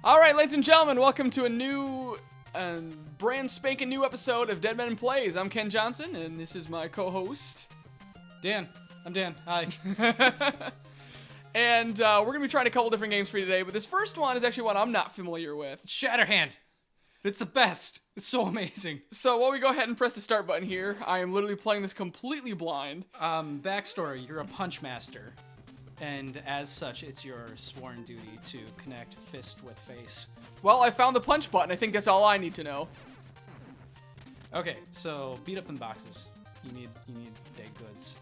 All right, ladies and gentlemen, welcome to a new, brand spanking new episode of Deadmen Plays. I'm Ken Johnson, and this is my co-host, Dan. I'm Dan. Hi. And we're going to be trying a couple different games for you today, but this first one is actually one I'm not familiar with. Shatterhand. It's the best. It's so amazing. So while we go ahead and press the start button here, I am literally playing this completely blind. Backstory, you're a punch master. And as such, it's your sworn duty to connect fist with face. Well, I found the punch button. I think that's all I need to know. Okay, so beat up them boxes. You need dead goods.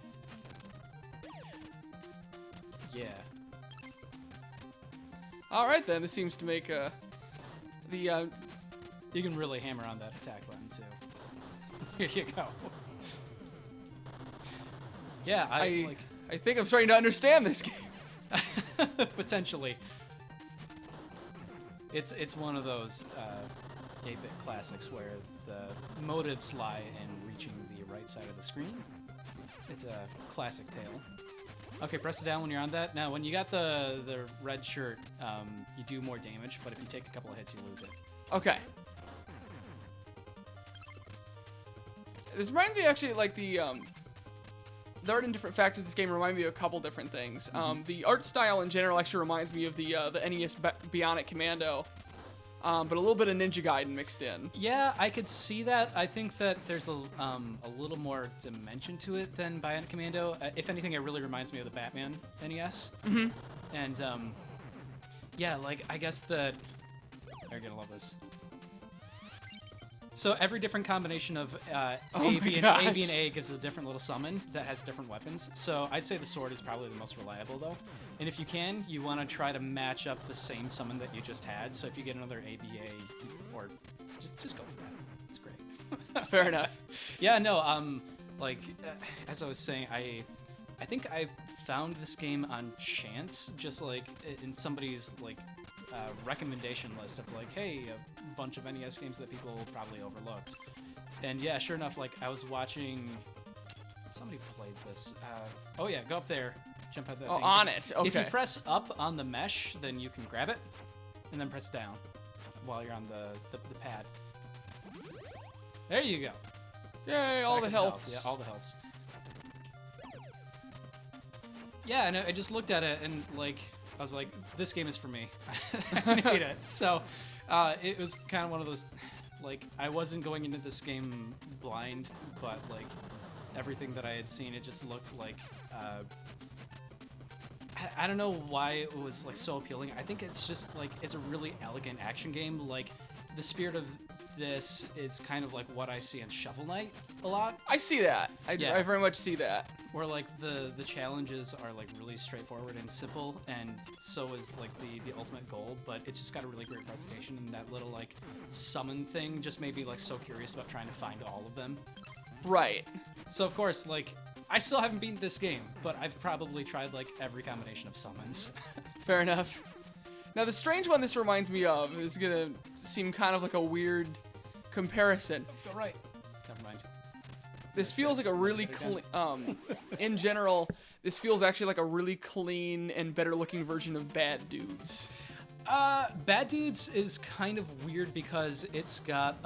Yeah. All right, then. This seems to make You can really hammer on that attack button, too. Here you go. Yeah, I think I'm starting to understand this game. Potentially. It's one of those 8-bit classics where the motives lie in reaching the right side of the screen. It's a classic tale. Okay, press it down when you're on that. Now, when you got the red shirt, you do more damage, but if you take a couple of hits, you lose it. Okay. This reminds me actually like the art and different factors of this game remind me of a couple different things. The art style in general actually reminds me of the NES Bionic Commando, but a little bit of Ninja Gaiden mixed in. Yeah, I could see that. I think that there's a little more dimension to it than Bionic Commando. If anything, it really reminds me of the Batman NES. Mm-hmm. And yeah, like I guess you're gonna love this. So every different combination of A, B, and A gives a different little summon that has different weapons. So I'd say the sword is probably the most reliable, though. And if you can, you want to try to match up the same summon that you just had. So if you get another A, B, A, or just go for that. It's great. Fair enough. Yeah, no, as I was saying, I think I found this game on chance, just like in somebody's recommendation list of like, hey, a bunch of NES games that people probably overlooked. And yeah, sure enough, like I was watching somebody played this. Oh yeah, go up there, jump at that thing. On it. Okay. If you press up on the mesh, then you can grab it, and then press down while you're on the pad. There you go. Yay, all the healths. Yeah, all the healths. Yeah, and I just looked at it and like I was like, this game is for me. I need it. So it was kind of one of those, like, I wasn't going into this game blind, but, like, everything that I had seen, it just looked like, I don't know why it was, like, so appealing. I think it's just, like, it's a really elegant action game. Like, the spirit of this is kind of like what I see in Shovel Knight a lot. I see that. I very much see that. Where like the challenges are like really straightforward and simple, and so is like the ultimate goal, but it's just got a really great presentation, and that little like summon thing just made me like so curious about trying to find all of them. Right. So of course, like I still haven't beaten this game, but I've probably tried like every combination of summons. Fair enough. Now the strange one this reminds me of is gonna seem kind of like a weird comparison. Go right. Never mind. This feels like a really clean, in general, this feels actually like a really clean and better looking version of Bad Dudes. Bad Dudes is kind of weird because it's got,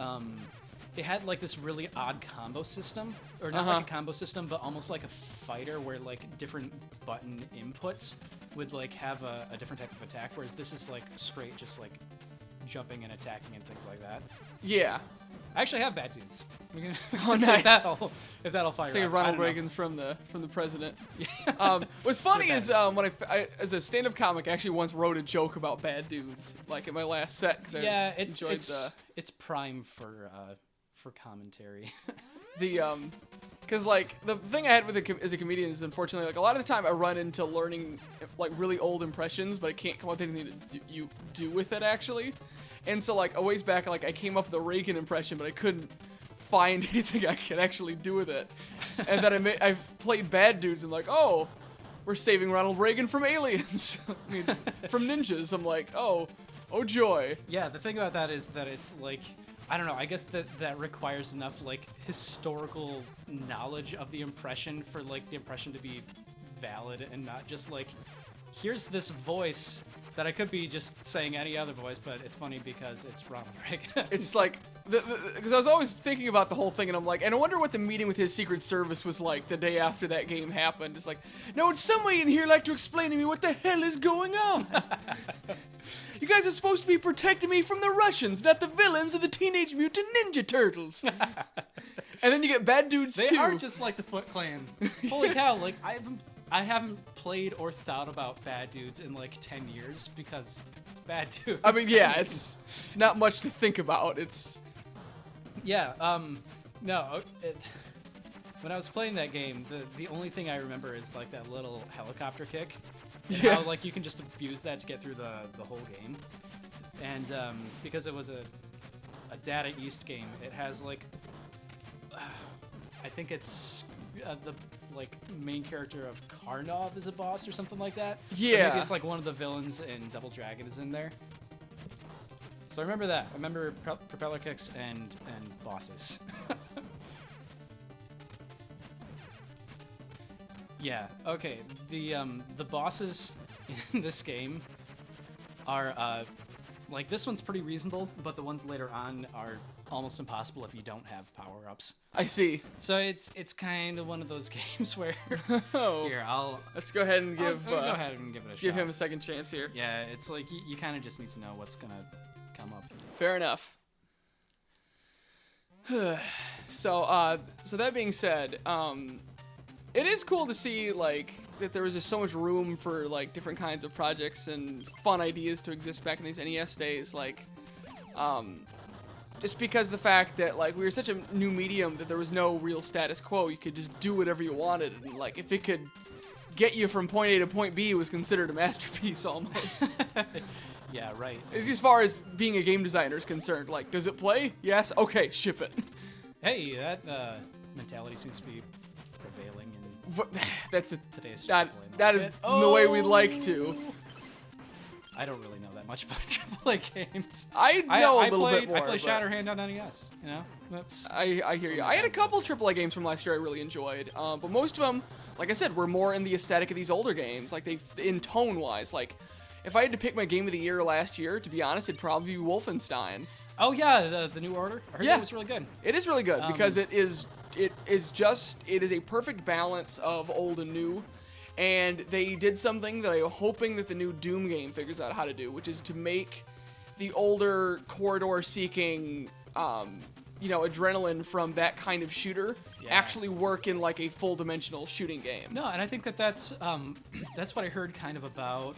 it had like this really odd combo system, or not like a combo system, but almost like a fighter where like different button inputs would like have a different type of attack, whereas this is like straight, just like jumping and attacking and things like that. Yeah. I actually have Bad Dudes. We can nice. If that'll fire. Say Ronald Reagan from the president. What's funny is when I as a stand-up comic, I actually once wrote a joke about Bad Dudes, like in my last set. Cause it's prime for commentary. Because like the thing I had with as a comedian is unfortunately like a lot of the time I run into learning like really old impressions, but I can't come up with anything to do with it actually. And so, like, a ways back, like, I came up with a Reagan impression, but I couldn't find anything I could actually do with it. And then I played Bad Dudes, and like, oh, we're saving Ronald Reagan from aliens. I mean, from ninjas. I'm like, oh joy. Yeah, the thing about that is that it's, like, I don't know, I guess that requires enough, like, historical knowledge of the impression for, like, the impression to be valid and not just, like, here's this voice that I could be just saying any other voice, but it's funny because it's Ronald Reagan. It's like, because I was always thinking about the whole thing, and I'm like, and I wonder what the meeting with his Secret Service was like the day after that game happened. It's like, no, would somebody in here like to explain to me what the hell is going on? You guys are supposed to be protecting me from the Russians, not the villains of the Teenage Mutant Ninja Turtles. And then you get bad dudes They too. are just like the Foot Clan. Holy cow! Like I haven't played or thought about Bad Dudes in like 10 years because it's Bad Dudes. I mean, yeah, it's not much to think about. It's yeah. No. When I was playing that game, the only thing I remember is like that little helicopter kick. And Yeah. how like you can just abuse that to get through the whole game. And because it was a Data East game, it has like I think it's the like main character of Karnov is a boss or something like that. Or Yeah. maybe it's like one of the villains in Double Dragon is in there. So I remember that. I remember propeller kicks and bosses. Yeah. Okay. The bosses in this game are like this one's pretty reasonable, but the ones later on are almost impossible if you don't have power-ups. I see. So it's kind of one of those games where Oh, here let's go ahead and give I'll go ahead and give it a shot. give him a second chance here. Yeah, it's like you kind of just need to know what's gonna come up. Fair enough. So that being said, it is cool to see like that there was just so much room for like different kinds of projects and fun ideas to exist back in these NES days. Like, just because of the fact that like we were such a new medium that there was no real status quo. You could just do whatever you wanted, and like if it could get you from point A to point B, it was considered a masterpiece almost. Yeah, right. As far as being a game designer is concerned, like, does it play? Yes. Okay, ship it. Hey, that mentality seems to be prevailing in That's a today's that AAA that is market. the way we'd like to. I don't really know that much about AAA games. I know a little bit more. I play but Shatterhand on NES. You know, that's. I hear you. I had a couple AAA games from last year I really enjoyed, but most of them, like I said, were more in the aesthetic of these older games. Like in tone wise, like if I had to pick my game of the year last year, to be honest, it'd probably be Wolfenstein. Oh yeah, the New Order. I heard Yeah. that was really good. It is really good because it is a perfect balance of old and new, and they did something that I'm hoping that the new Doom game figures out how to do, which is to make the older corridor-seeking, adrenaline from that kind of shooter actually work in like a full-dimensional shooting game. No, and I think that's what I heard kind of about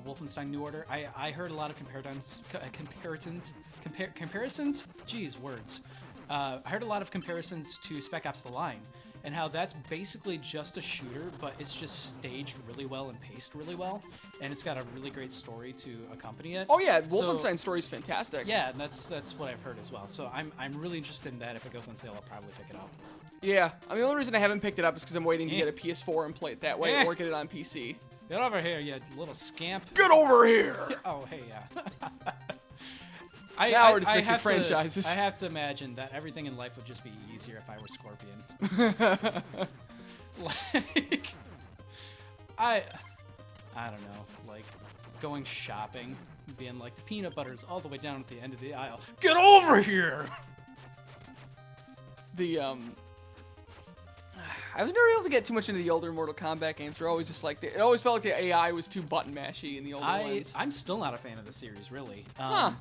Wolfenstein New Order. I heard a lot of comparisons. Jeez, words. I heard a lot of comparisons to Spec Ops: The Line, and how that's basically just a shooter, but it's just staged really well and paced really well, and it's got a really great story to accompany it. Oh yeah, So- Wolfenstein's story is fantastic. Yeah, and that's what I've heard as well. So I'm really interested in that. If it goes on sale, I'll probably pick it up. Yeah, I mean, the only reason I haven't picked it up is because I'm waiting to Eh. get a PS4 and play it that way, Eh. or get it on PC. Get over here, you little scamp. Get over here! Oh, hey, yeah. Now we're just I mixing have franchises. I have to imagine that everything in life would just be easier if I were Scorpion. Like, I don't know, like going shopping, being like the peanut butter's all the way down at the end of the aisle. Get over here! I was never able to get too much into the older Mortal Kombat games. They're always just like it always felt like the AI was too button mashy in the older ones. I'm still not a fan of the series, really. Huh.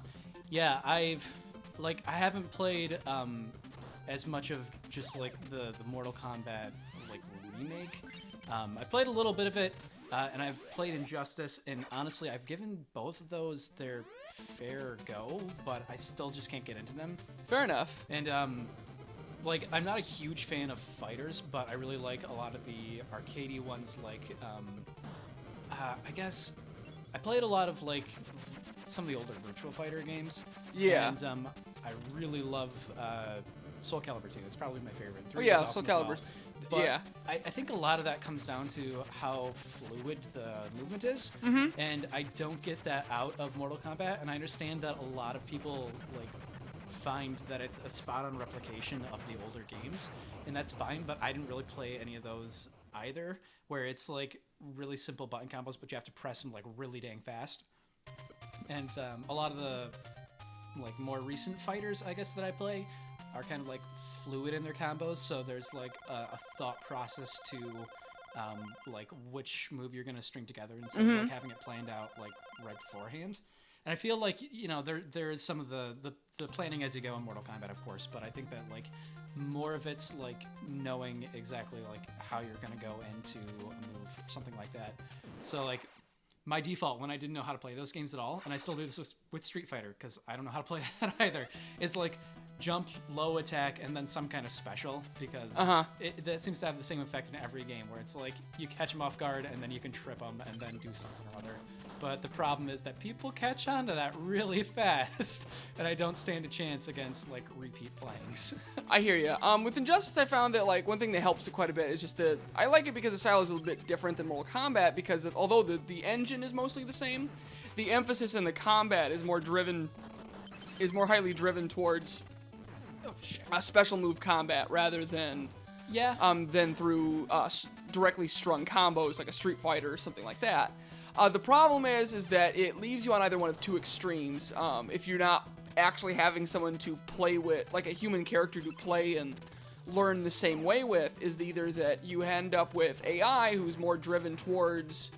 Yeah, I haven't played as much of just like the Mortal Kombat like remake. I played a little bit of it, and I've played Injustice, and honestly, I've given both of those their fair go, but I still just can't get into them. Fair enough. And like I'm not a huge fan of fighters, but I really like a lot of the arcadey ones. Like I guess I played a lot of like some of the older Virtua Fighter games. Yeah. And I really love Soul Calibur 2. It's probably my favorite. Oh 3 yeah, is Soul awesome as well. Calibur. But Yeah. I think a lot of that comes down to how fluid the movement is, and I don't get that out of Mortal Kombat. And I understand that a lot of people like find that it's a spot-on replication of the older games, and that's fine. But I didn't really play any of those either, where it's like really simple button combos, but you have to press them like really dang fast. And a lot of the like more recent fighters, I guess, that I play are kind of like fluid in their combos. So there's like a thought process to like which move you're gonna string together instead of like having it planned out like right beforehand. And I feel like, you know, there is some of the planning as you go in Mortal Kombat, of course, but I think that like more of it's like knowing exactly like how you're gonna go into a move, something like that. So like my default when I didn't know how to play those games at all, and I still do this with Street Fighter because I don't know how to play that either, is like jump, low attack, and then some kind of special, because that seems to have the same effect in every game where it's like you catch them off guard and then you can trip them and then do something or other. But the problem is that people catch on to that really fast, and I don't stand a chance against like repeat playings. I hear you. With Injustice, I found that like one thing that helps it quite a bit is just that I like it because the style is a little bit different than Mortal Kombat, because although the engine is mostly the same, the emphasis in the combat is more highly driven towards a special move combat rather than through directly strung combos like a Street Fighter or something like that. The problem is that it leaves you on either one of two extremes. If you're not actually having someone to play with, like a human character to play and learn the same way with, is either that you end up with AI who's more driven towards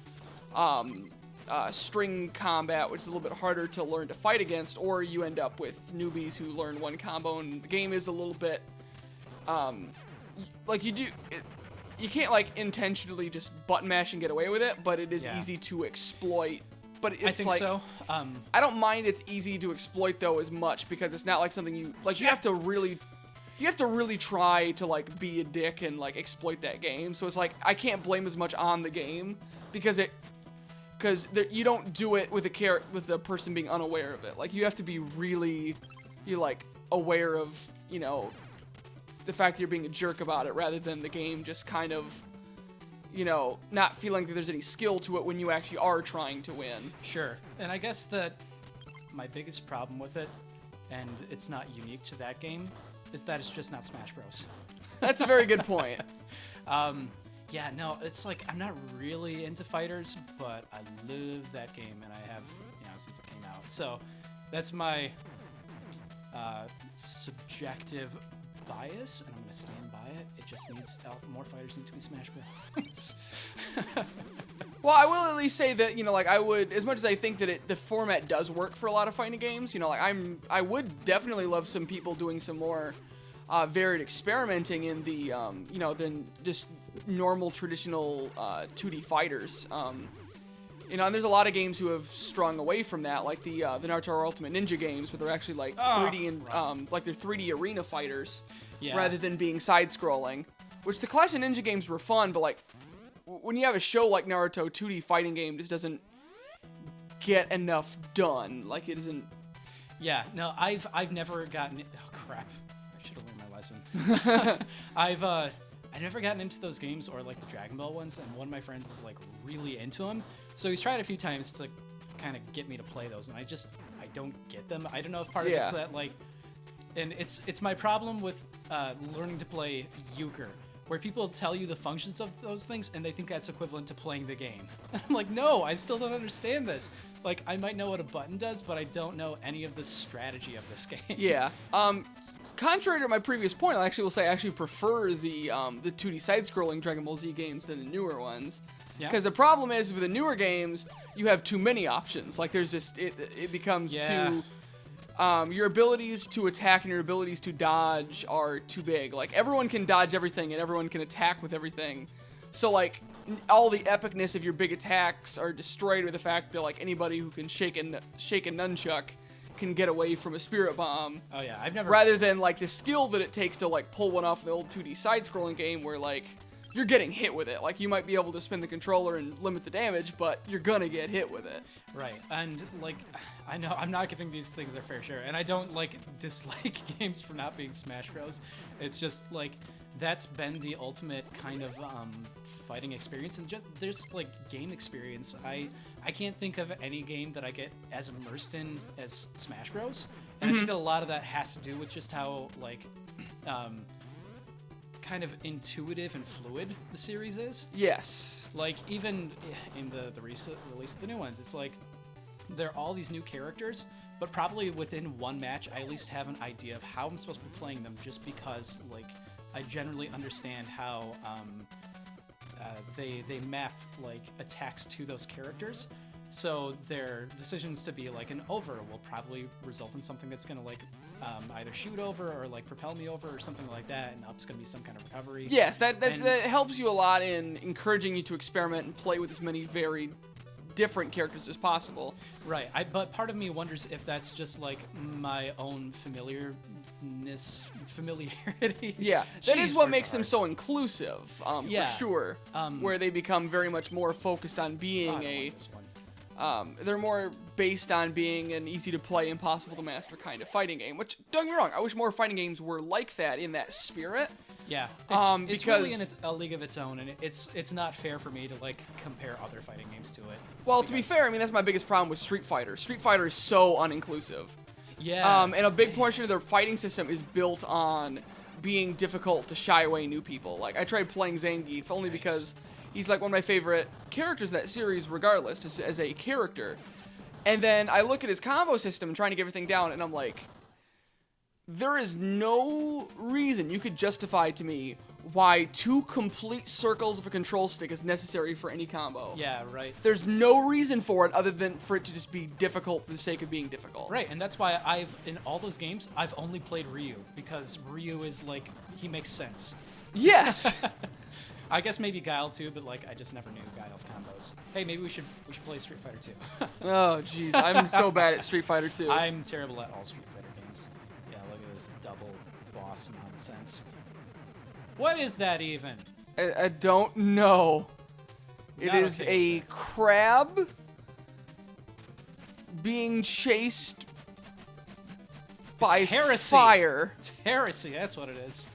string combat, which is a little bit harder to learn to fight against, or you end up with newbies who learn one combo, and the game is a little bit like you can't like intentionally just button mash and get away with it, but it is easy to exploit. But it's I think like, so. I don't mind it's easy to exploit though as much, because it's not like something you like. You have to really try to like be a dick and like exploit that game. So it's like I can't blame as much on the game because you don't do it with a person being unaware of it. Like you have to be really aware of the fact that you're being a jerk about it, rather than the game just kind of, not feeling that there's any skill to it when you actually are trying to win. Sure. And I guess that my biggest problem with it, and it's not unique to that game, is that it's just not Smash Bros. That's a very good point. Yeah, no, it's like I'm not really into fighters, but I love that game, and I have, since it came out. So that's my subjective bias, and I'm gonna stand by it. It just needs more fighters need to be Smash Bros. Well, I will at least say that I would, as much as I think that the format does work for a lot of fighting games. I would definitely love some people doing some more varied experimenting in the than just normal traditional 2D fighters. And there's a lot of games who have strung away from that, like the Naruto Ultimate Ninja games, where they're actually like 3D and like they're 3D arena fighters, rather than being side-scrolling. Which the Clash of Ninja games were fun, but like when you have a show like Naruto 2D fighting game, just doesn't get enough done. Like it isn't. Yeah, no, I've never gotten. Oh crap! I should have learned my lesson. I've never gotten into those games, or like the Dragon Ball ones, and one of my friends is like really into them. So he's tried a few times to kind of get me to play those, and I don't get them. I don't know if part of it's that like, and it's my problem with learning to play euchre, where people tell you the functions of those things and they think that's equivalent to playing the game. I'm like, no, I still don't understand this. Like, I might know what a button does, but I don't know any of the strategy of this game. Yeah. Contrary to my previous point, I actually will say I actually prefer the 2D side-scrolling Dragon Ball Z games than the newer ones. Yeah. Because the problem is with the newer games, you have too many options. Like there's just it becomes too. Your abilities to attack and your abilities to dodge are too big. Like everyone can dodge everything and everyone can attack with everything. So like all the epicness of your big attacks are destroyed with the fact that like anybody who can shake a nunchuck can get away from a spirit bomb. Oh yeah, I've never. Rather than like the skill that it takes to like pull one off in the old 2D side-scrolling game where like you're getting hit with it. Like you might be able to spin the controller and limit the damage, but you're gonna get hit with it. Right, and like I know I'm not giving these things their fair share, and I don't like dislike games for not being Smash Bros. It's just like that's been the ultimate kind of fighting experience, and just there's like game experience. I can't think of any game that I get as immersed in as Smash Bros. And I think that a lot of that has to do with just how like kind of intuitive and fluid the series is. Yes. Like even in the recent release of the new ones, it's like there are all these new characters, but probably within one match, I at least have an idea of how I'm supposed to be playing them, just because like I generally understand how they map like attacks to those characters. So their decisions to be like an over will probably result in something that's gonna like either shoot over or like propel me over or something like that, and up's gonna be some kind of recovery. Yes, that helps you a lot in encouraging you to experiment and play with as many varied different characters as possible. Right. But part of me wonders if that's just like my own familiarity. Yeah, that is what makes them so inclusive, for sure. Where they become very much more focused on being they're more based on being an easy-to-play, impossible-to-master kind of fighting game, which, don't get me wrong, I wish more fighting games were like that in that spirit. Yeah, it's because really in a league of its own, and it's not fair for me to, like, compare other fighting games to it. Well, to be fair, I mean, that's my biggest problem with Street Fighter. Street Fighter is so uninclusive. Yeah. And a big portion of their fighting system is built on being difficult to shy away new people. Like, I tried playing Zangief only because he's like one of my favorite characters in that series, regardless, just as a character. And then I look at his combo system and trying to get everything down, and I'm like, there is no reason you could justify to me why 2 complete circles of a control stick is necessary for any combo. Yeah, right. There's no reason for it other than for it to just be difficult for the sake of being difficult. Right, and that's why in all those games, I've only played Ryu, because Ryu is like, he makes sense. Yes! I guess maybe Guile too, but like I just never knew Guile's combos. Hey, maybe we should play Street Fighter 2. Oh, jeez, I'm so bad at Street Fighter 2. I'm terrible at all Street Fighter games. Yeah, look at this double boss nonsense. What is that even? I don't know. It is a crab being chased by fire. It's heresy, that's what it is.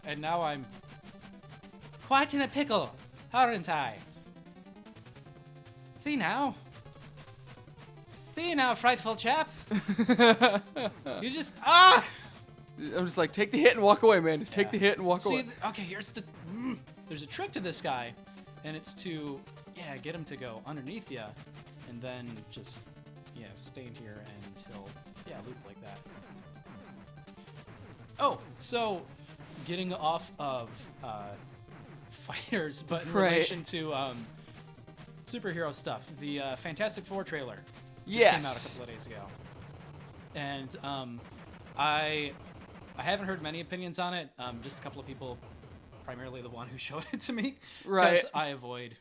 And now I'm quite in a pickle, aren't I? See now, frightful chap. You just I'm just like, take the hit and walk away, man. Just take the hit and walk away. Okay, here's the. There's a trick to this guy, and it's to get him to go underneath you, and then just stay in here until loop like that. Oh, so getting off of fighters, but in relation to superhero stuff, the Fantastic Four trailer just came out a couple of days ago, and I haven't heard many opinions on it. Just a couple of people, primarily the one who showed it to me. Right. Because I avoid,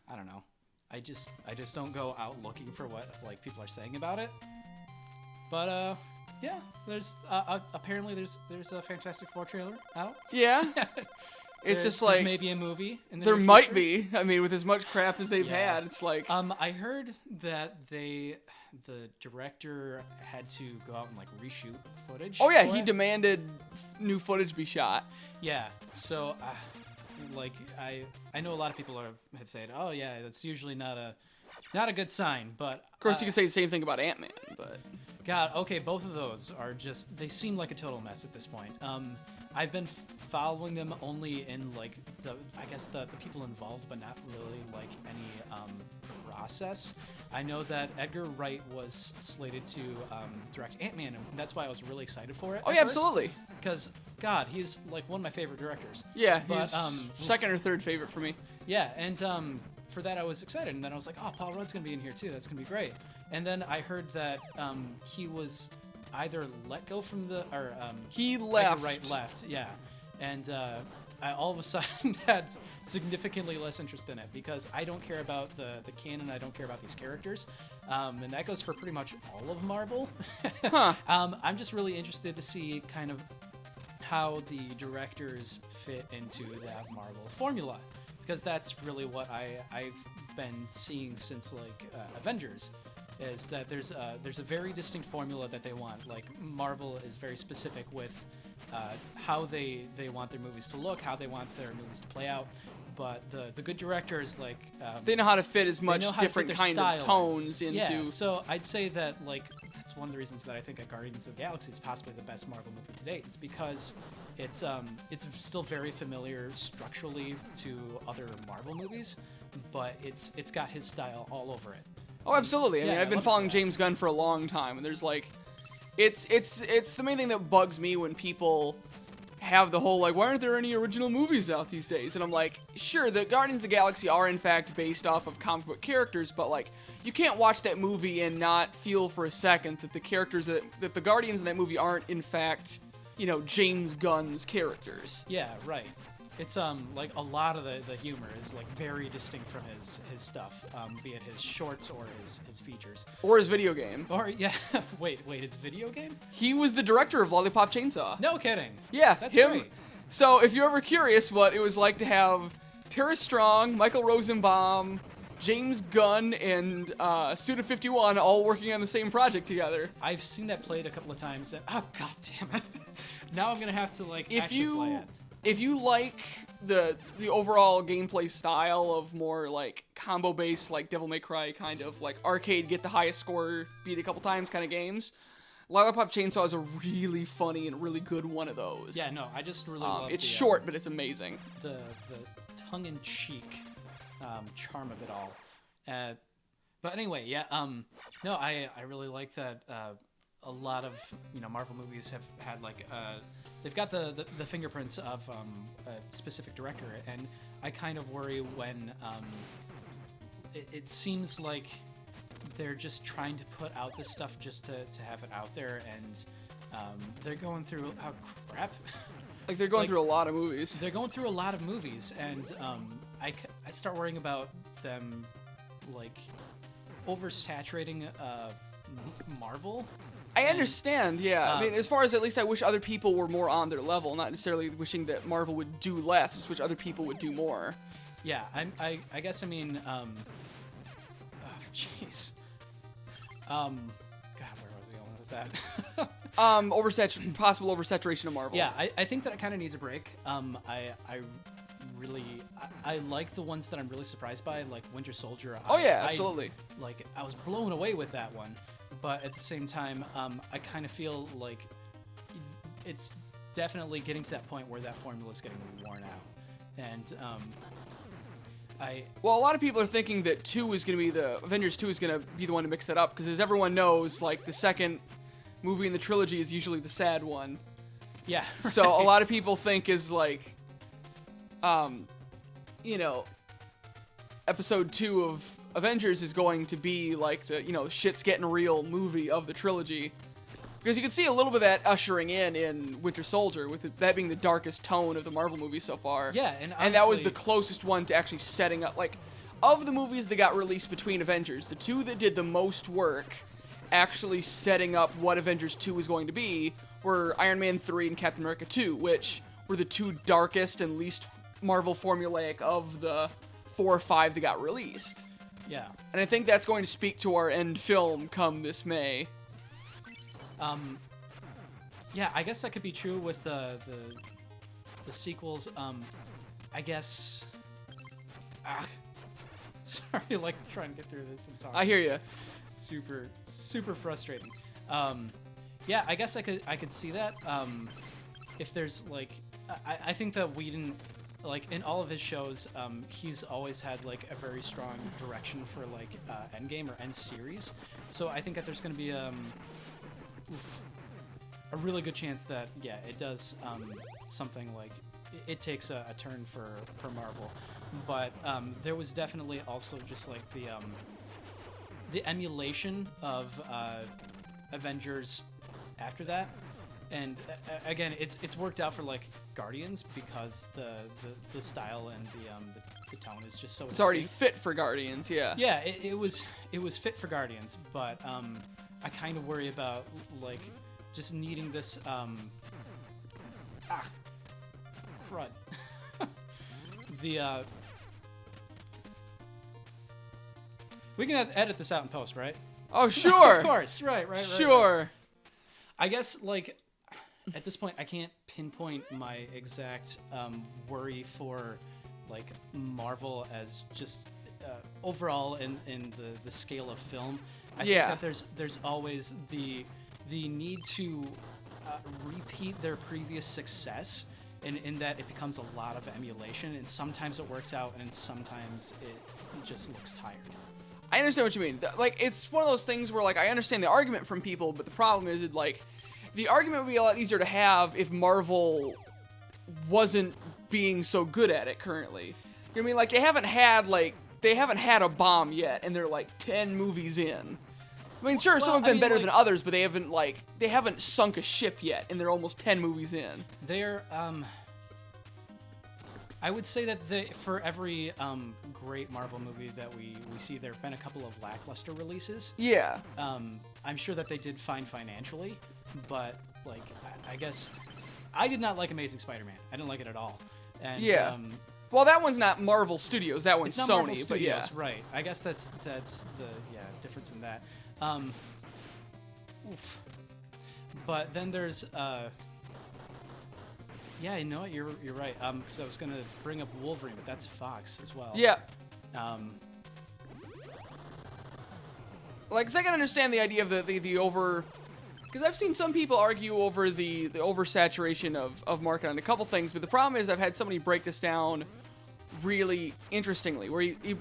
I don't know. I just don't go out looking for what like people are saying about it. But there's apparently there's a Fantastic Four trailer out. Yeah. It's just like there's maybe a movie in the there near might future. be. I mean, with as much crap as they've had, it's like I heard that the director had to go out and like reshoot footage. Oh yeah, for he it. demanded new footage be shot. Yeah, so like I know a lot of people have said, oh yeah, that's usually not a good sign, but Of course, you can say the same thing about Ant-Man, but God, okay, both of those are just they seem like a total mess at this point. I've been following them only in like the people involved, but not really like any process. I know that Edgar Wright was slated to direct Ant-Man, and that's why I was really excited for it. oh yeah, absolutely. Because God, he's like one of my favorite directors. Yeah, but he's second or third favorite for me. yeah, and for that I was excited, and then I was like, oh, Paul Rudd's gonna be in here too. That's gonna be great. And then I heard that he was either let go from the or He left. Edgar Wright left, yeah, and I all of a sudden had significantly less interest in it because I don't care about the canon. I don't care about these characters, and that goes for pretty much all of Marvel. Huh. I'm just really interested to see kind of how the directors fit into that Marvel formula, because that's really what I've been seeing since like Avengers. Is that there's a very distinct formula that they want. Like Marvel is very specific with how they want their movies to look, how they want their movies to play out. But the good directors like They know how to fit as much different kind of tones into. Yeah, so I'd say that like that's one of the reasons that I think that Guardians of the Galaxy is possibly the best Marvel movie to date. It's because it's still very familiar structurally to other Marvel movies, but it's got his style all over it. Oh, absolutely. I mean, Yeah, I've I been love following that. James Gunn for a long time, and there's like, it's the main thing that bugs me when people have the whole like, why aren't there any original movies out these days? And I'm like, sure, the Guardians of the Galaxy are in fact based off of comic book characters, but like, you can't watch that movie and not feel for a second that the characters that the Guardians in that movie aren't in fact, you know, James Gunn's characters. Yeah, right. It's like a lot of the humor is like very distinct from his stuff, be it his shorts or his features. Or his video game. Or yeah, wait, his video game? He was the director of Lollipop Chainsaw. No kidding. Yeah, That's him. great. So if you're ever curious what it was like to have Tara Strong, Michael Rosenbaum, James Gunn, and Suda51 all working on the same project together. I've seen that played a couple of times. And, oh god damn it! Now I'm gonna have to like If actually play you it. if you like the overall gameplay style of more like combo based, like Devil May Cry kind of like arcade, get the highest score, beat it a couple times kind of games, Lollipop Chainsaw is a really funny and really good one of those. Yeah, no, I just really love it's the, short, but it's amazing. the tongue-in-cheek charm of it all. But anyway, yeah. No, I really like that. A lot of Marvel movies have had like they've got the fingerprints of a specific director, and I kind of worry when it seems like they're just trying to put out this stuff just to have it out there, and they're going through crap. Like they're going Like- through a lot of movies. They're going through a lot of movies, and I start worrying about them like oversaturating Marvel. I understand, yeah. I mean, as far as at least I wish other people were more on their level, not necessarily wishing that Marvel would do less, just wish other people would do more. Yeah, I guess I mean, jeez. God, where was I going with that? Possible oversaturation of Marvel. Yeah, I think that it kind of needs a break. I really I like the ones that I'm really surprised by, like Winter Soldier. Oh yeah, absolutely. I was blown away with that one, but at the same time, I kind of feel like it's definitely getting to that point where that formula is getting worn out, and Well, a lot of people are thinking that Avengers 2 is going to be the one to mix that up, because as everyone knows, like, the second movie in the trilogy is usually the sad one. yeah. So a lot of people think is like, episode 2 of Avengers is going to be like the, shit's getting real movie of the trilogy. Because you can see a little bit of that ushering in Winter Soldier, with that being the darkest tone of the Marvel movies so far. Yeah, and that was honestly- the closest one to actually setting up, like, of the movies that got released between Avengers, the two that did the most work actually setting up what Avengers 2 was going to be were Iron Man 3 and Captain America 2, which were the two darkest and least Marvel formulaic of the 4 or 5 that got released. Yeah. And I think that's going to speak to our end film come this May. Yeah, I guess that could be true with the sequels. I guess. Sorry, like trying to get through this and talk. I hear you. Super frustrating. Yeah, I guess I could see that. If there's like, I think that Whedon, like in all of his shows, he's always had like a very strong direction for like Endgame or End series. So I think that there's going to be a really good chance that it does something like it takes a turn for Marvel. But there was definitely also just like the emulation of Avengers after that, and again, it's worked out for like Guardians because the style and the tone is just so. It's already fit for Guardians, yeah. Yeah, it was fit for Guardians, but I kind of worry about like just needing this crud. We can edit this out in post, right? Oh, sure. Of course, right. Sure. I guess, like, at this point, I can't pinpoint my exact worry for, like, Marvel as just overall in the scale of film. I think that there's always the need to repeat their previous success, and in that it becomes a lot of emulation, and sometimes it works out, and sometimes it just looks tired. I understand what you mean. Like, it's one of those things where, like, I understand the argument from people, but the problem is, like, the argument would be a lot easier to have if Marvel wasn't being so good at it currently. You know what I mean? Like, they haven't had a bomb yet, and they're, like, 10 movies in. I mean, sure, some have been better than others, but they haven't sunk a ship yet, and they're almost 10 movies in. They're, I would say that for every great Marvel movie that we see, there have been a couple of lackluster releases. Yeah. I'm sure that they did fine financially, but, like, I guess I did not like Amazing Spider-Man. I didn't like it at all. And, yeah. Well, that one's not Marvel Studios. That one's it's not Sony. Marvel Studios, but yeah. right? I guess that's the difference in that. Oof. But then there's yeah, you know what? You're right. Because I was gonna bring up Wolverine, but that's Fox as well. Yeah. Like, 'cause I can understand the idea of the over. Because I've seen some people argue over the oversaturation of market on a couple things, but the problem is I've had somebody break this down really interestingly, where he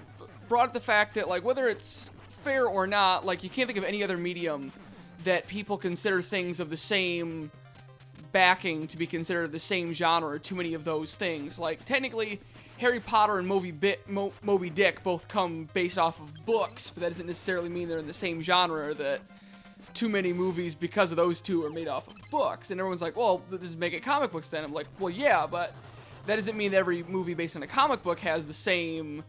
brought up the fact that, like, whether it's fair or not, like, you can't think of any other medium that people consider things of the same backing to be considered the same genre, or too many of those things. Like, technically, Harry Potter and Moby Dick both come based off of books, but that doesn't necessarily mean they're in the same genre, or that too many movies because of those two are made off of books. And everyone's like, well, just make it comic books then. I'm like, well, yeah, but that doesn't mean that every movie based on a comic book has the same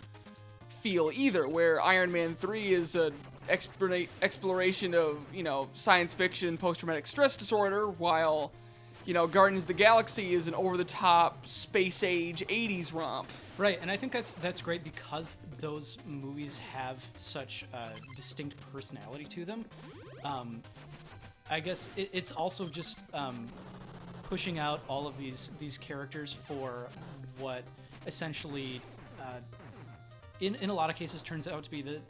feel either, where Iron Man 3 is an exploration of, you know, science fiction, post-traumatic stress disorder, while, you know, Guardians of the Galaxy is an over-the-top, space-age 80s romp. Right, and I think that's great because those movies have such a distinct personality to them. I guess it's also just pushing out all of these characters for what essentially, in a lot of cases, turns out to be the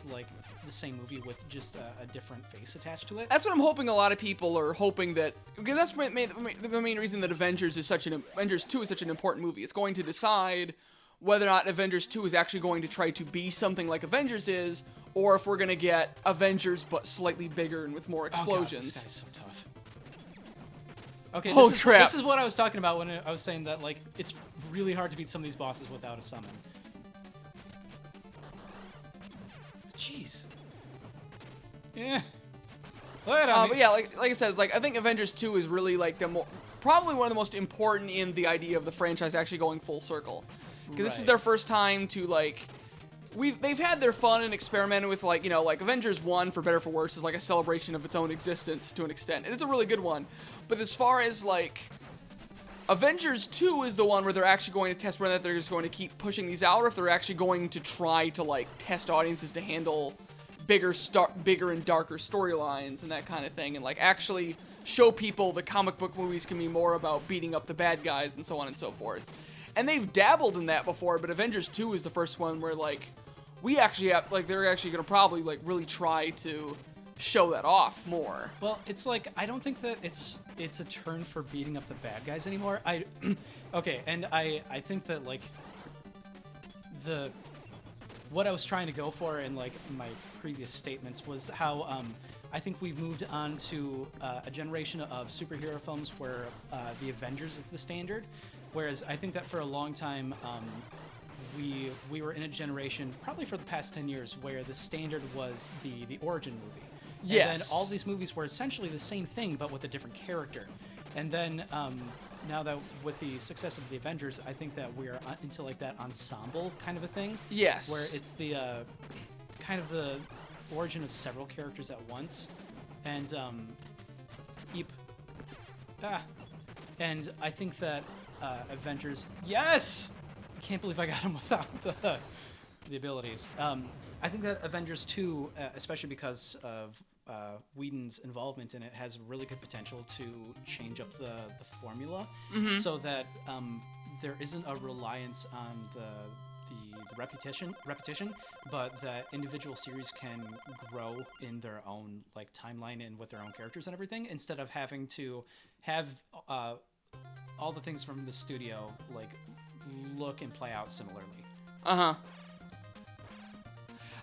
same movie with just a different face attached to it. That's what I'm hoping a lot of people are hoping that, because that's the main reason that Avengers 2 is such an important movie. It's going to decide whether or not Avengers 2 is actually going to try to be something like Avengers is, or if we're going to get Avengers but slightly bigger and with more explosions. Oh God, this guy's so tough. Okay, crap. This is what I was talking about when I was saying that, like, it's really hard to beat some of these bosses without a summon. Jeez. Yeah. But yeah, like I said, it's like, I think Avengers 2 is really like probably one of the most important in the idea of the franchise actually going full circle. Because this is their first time to, like, they've had their fun and experimented with, like, you know, like Avengers 1, for better or for worse, is like a celebration of its own existence to an extent. And it's a really good one. But as far as, like, Avengers 2 is the one where they're actually going to test whether they're just going to keep pushing these out, or if they're actually going to try to, like, test audiences to handle bigger and darker storylines and that kind of thing, and, like, actually show people the comic book movies can be more about beating up the bad guys and so on and so forth. And they've dabbled in that before, but Avengers 2 is the first one where, like, we actually have, like, they're actually going to probably, like, really try to show that off more. Well, it's like, I don't think that it's a turn for beating up the bad guys anymore. Okay, and I think that, like, what I was trying to go for in, like, my previous statements was how I think we've moved on to a generation of superhero films where the Avengers is the standard, whereas I think that for a long time we were in a generation, probably for the past 10 years, where the standard was the origin movie. Yes. And then all these movies were essentially the same thing, but with a different character. And then now that with the success of the Avengers, I think that we're into, like, that ensemble kind of a thing. Yes. Where it's the kind of the origin of several characters at once. And and I think that Avengers. Yes. I can't believe I got him without the abilities. I think that Avengers 2, especially because of Whedon's involvement in it, has really good potential to change up the formula, so that there isn't a reliance on the repetition, but that individual series can grow in their own, like, timeline and with their own characters and everything, instead of having to have all the things from the studio, like, look and play out similarly.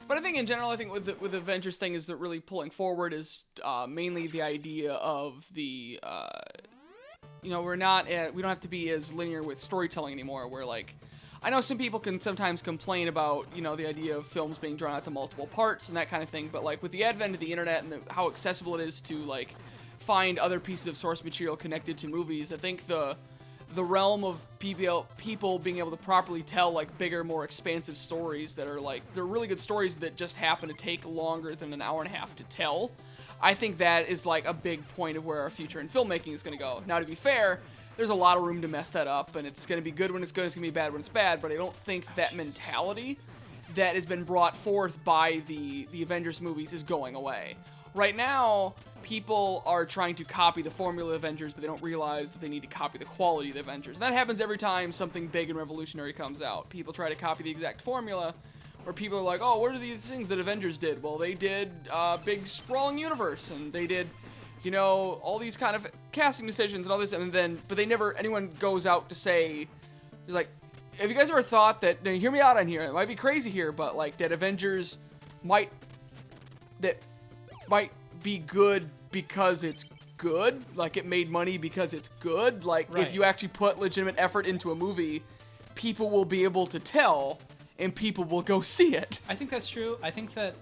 But I think in general, I think with the Avengers thing is that really pulling forward is mainly the idea of the, we don't have to be as linear with storytelling anymore. Where like, I know some people can sometimes complain about the idea of films being drawn out to multiple parts and that kind of thing. But like with the advent of the internet and how accessible it is to like find other pieces of source material connected to movies, I think the realm of people being able to properly tell like bigger, more expansive stories that are like they're really good stories that just happen to take longer than an hour and a half to tell. I think that is like a big point of where our future in filmmaking is going to go. Now, to be fair, there's a lot of room to mess that up, and it's going to be good when it's good, it's going to be bad when it's bad. But I don't think that mentality that has been brought forth by the Avengers movies is going away. Right now, people are trying to copy the formula of Avengers, but they don't realize that they need to copy the quality of the Avengers. And that happens every time something big and revolutionary comes out. People try to copy the exact formula, where people are like, oh, what are these things that Avengers did? Well, they did a big sprawling universe, and they did, all these kind of casting decisions and all this, but anyone goes out to say, like, have you guys ever thought that, now hear me out on here, it might be crazy here, but like that Avengers might be good because it's good, like it made money because it's good. Like right. If you actually put legitimate effort into a movie, people will be able to tell and people will go see it. I think that's true. I think that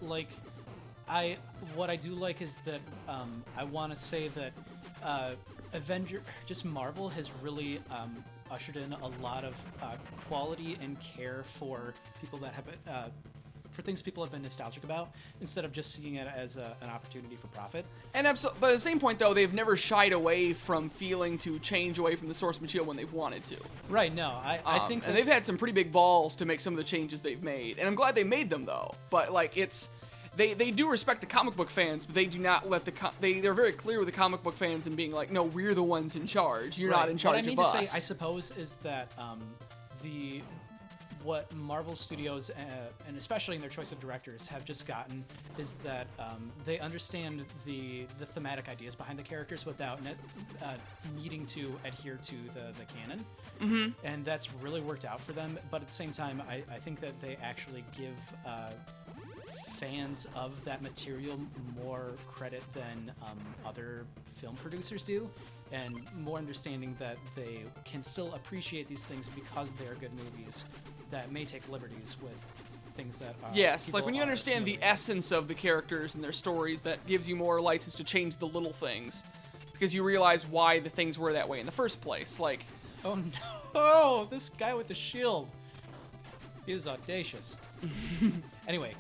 what I do like is that I want to say that Marvel has really ushered in a lot of quality and care for people that have for things people have been nostalgic about, instead of just seeing it as an opportunity for profit. And but at the same point, though, they've never shied away from feeling to change away from the source material when they've wanted to. Right, no, I think and they've had some pretty big balls to make some of the changes they've made. And I'm glad they made them, though. But, like, they do respect the comic book fans, but they do not let they're very clear with the comic book fans and being like, no, we're the ones in charge. You're not in charge of us. What I mean to say, I suppose, is that what Marvel Studios, and especially in their choice of directors, have just gotten is that they understand the thematic ideas behind the characters without needing to adhere to the canon. Mm-hmm. And that's really worked out for them. But at the same time, I think that they actually give fans of that material more credit than other film producers do, and more understanding that they can still appreciate these things because they're good movies that may take liberties with things that are... Yes, like when you understand the essence of the characters and their stories, that gives you more license to change the little things, because you realize why the things were that way in the first place. Like, oh no, this guy with the shield is audacious. Anyway.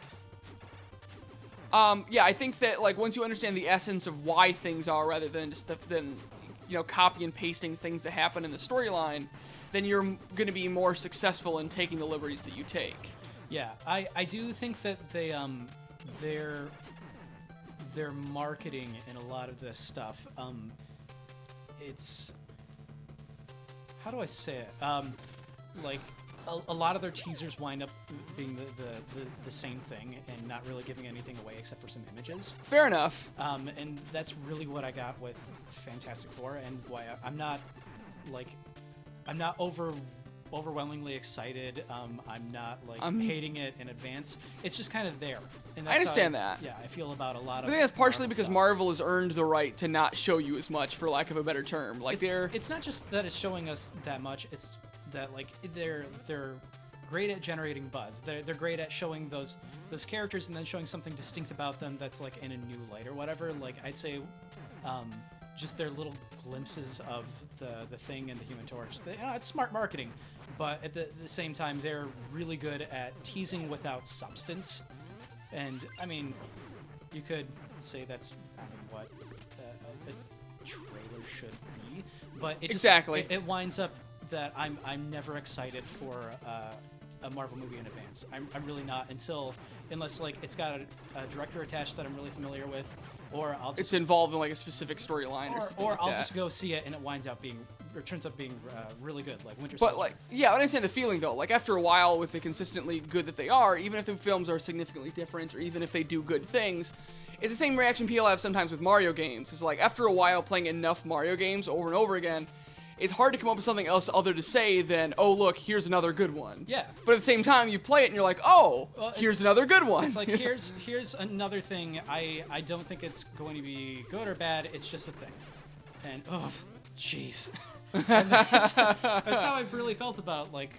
Yeah, I think that like once you understand the essence of why things are, rather than just copy and pasting things that happen in the storyline, then you're going to be more successful in taking the liberties that you take. Yeah, I do think that their marketing in a lot of this stuff, it's, how do I say it? Like, a lot of their teasers wind up being the same thing and not really giving anything away except for some images. Fair enough. And that's really what I got with Fantastic Four, and why I'm not overwhelmingly excited. I'm not hating it in advance. It's just kind of there. And that's I understand that. Yeah, I feel about a lot of. I think that's partially because stuff. Marvel has earned the right to not show you as much, for lack of a better term. Like it's not just that it's showing us that much. It's that like they're great at generating buzz. They're great at showing those characters and then showing something distinct about them that's like in a new light or whatever. Like I'd say, just their little glimpses of the Thing and the Human Torch. It's smart marketing, but at the same time, they're really good at teasing without substance. And I mean, you could say that's what a trailer should be, but it just it winds up that I'm never excited for a Marvel movie in advance. I'm really not unless like it's got a director attached that I'm really familiar with, or I'll just, it's involved in like a specific storyline or something. Or like I'll that. just go see it and it turns out being really good, like Winter Soldier. But like, yeah, I understand the feeling though. Like after a while, with the consistently good that they are, even if the films are significantly different, or even if they do good things, it's the same reaction people have sometimes with Mario games. It's like after a while playing enough Mario games over and over again, it's hard to come up with something else other to say than, oh, look, here's another good one. Yeah. But at the same time, you play it and you're like, oh, Well, here's another good one. It's like, here's another thing. I don't think it's going to be good or bad. It's just a thing. And, oh, jeez. That's how I've really felt about, like,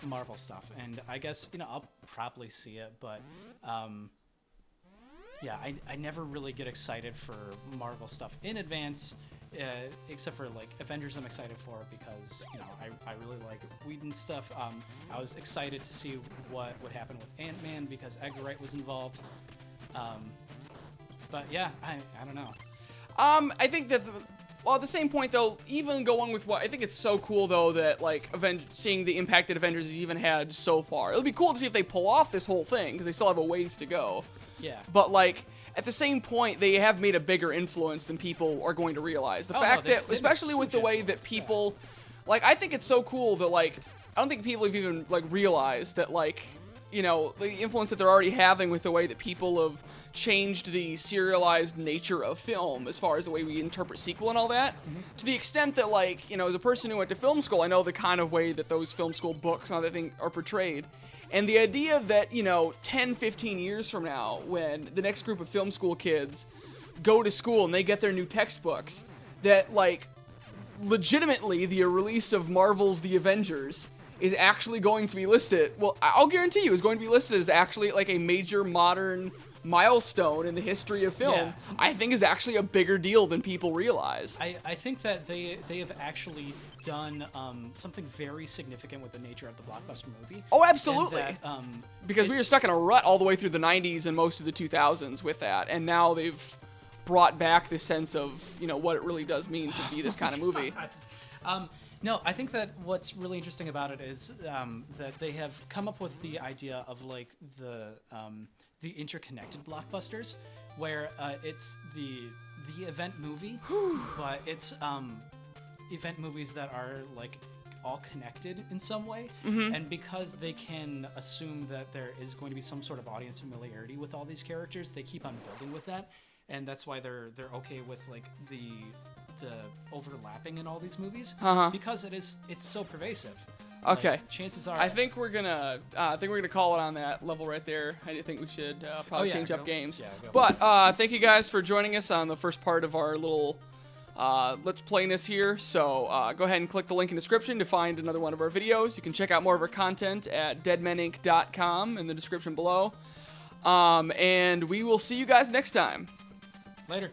Marvel stuff. And I guess, I'll probably see it, but, yeah, I never really get excited for Marvel stuff in advance, except for, like, Avengers I'm excited for because, I really like Whedon stuff. I was excited to see what would happen with Ant-Man because Edgar Wright was involved. But, yeah, I don't know. I think that... Well, at the same point, though, even going with what... I think it's so cool, though, that, like, seeing the impact that Avengers has even had so far. It'll be cool to see if they pull off this whole thing, because they still have a ways to go. Yeah. But, like, at the same point, they have made a bigger influence than people are going to realize. The fact that, especially with the way that people... Yeah. Like, I think it's so cool that, like... I don't think people have even, like, realized that, like, the influence that they're already having with the way that people have changed the serialized nature of film as far as the way we interpret sequel and all that, to the extent that, like, as a person who went to film school, I know the kind of way that those film school books and all that thing are portrayed. And the idea that, 10, 15 years from now, when the next group of film school kids go to school and they get their new textbooks, that, like, legitimately the release of Marvel's The Avengers is actually going to be listed, well, I'll guarantee you, is going to be listed as actually, like, a major modern milestone in the history of film. Yeah. I think is actually a bigger deal than people realize. I think that they have actually done something very significant with the nature of the blockbuster movie. Oh, absolutely. And that, because we were stuck in a rut all the way through the 90s and most of the 2000s with that, and now they've brought back this sense of, what it really does mean to be this kind of movie. No, I think that what's really interesting about it is that they have come up with the idea of, like, the interconnected blockbusters, where it's the event movie, but it's event movies that are, like, all connected in some way, and because they can assume that there is going to be some sort of audience familiarity with all these characters, they keep on building with that, and that's why they're okay with, like, the overlapping in all these movies, because it's so pervasive. Okay. Like, chances are, I think we're gonna call it on that level right there. I think we should probably change up games. Yeah, go. But thank you guys for joining us on the first part of our little Let's Playness here. So go ahead and click the link in the description to find another one of our videos. You can check out more of our content at deadmeninc.com in the description below. And we will see you guys next time. Later.